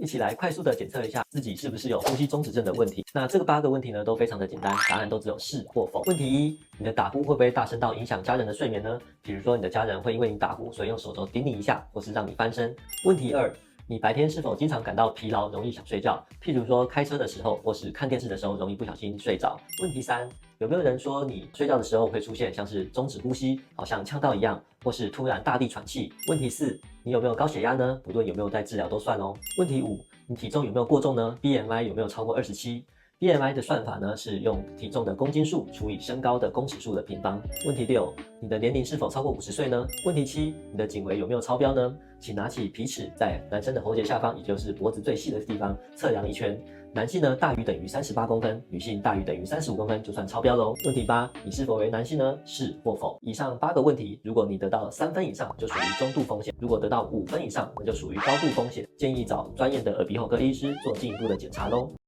一起来快速的检测一下自己是不是有呼吸中止症的问题。那这个8个问题呢，都非常的简单，答案都只有是或否。问题1，你的打呼会不会大声到影响家人的睡眠呢？比如说你的家人会因为你打呼，所以用手肘顶你一下，或是让你翻身。问题2，你白天是否经常感到疲劳，容易想睡觉？譬如说开车的时候，或是看电视的时候，容易不小心睡着。问题3，有没有人说你睡觉的时候会出现像是终止呼吸，好像呛到一样，或是突然大力喘气？问题4，你有没有高血压呢？不论有没有在治疗都算哦。问题5，你体重有没有过重呢？ BMI 有没有超过27？BMI 的算法呢是用体重的公斤数除以身高的公尺数的平方。问题6，你的年龄是否超过50岁呢？问题7，你的颈围有没有超标呢？请拿起皮尺，在男生的喉结下方，也就是脖子最细的地方测量一圈。男性呢大于等于38公分，女性大于等于35公分就算超标喽。问题8，你是否为男性呢？是或否？以上8个问题，如果你得到3分以上，就属于中度风险；如果得到5分以上，那就属于高度风险，建议找专业的耳鼻喉科医师做进一步的检查喽。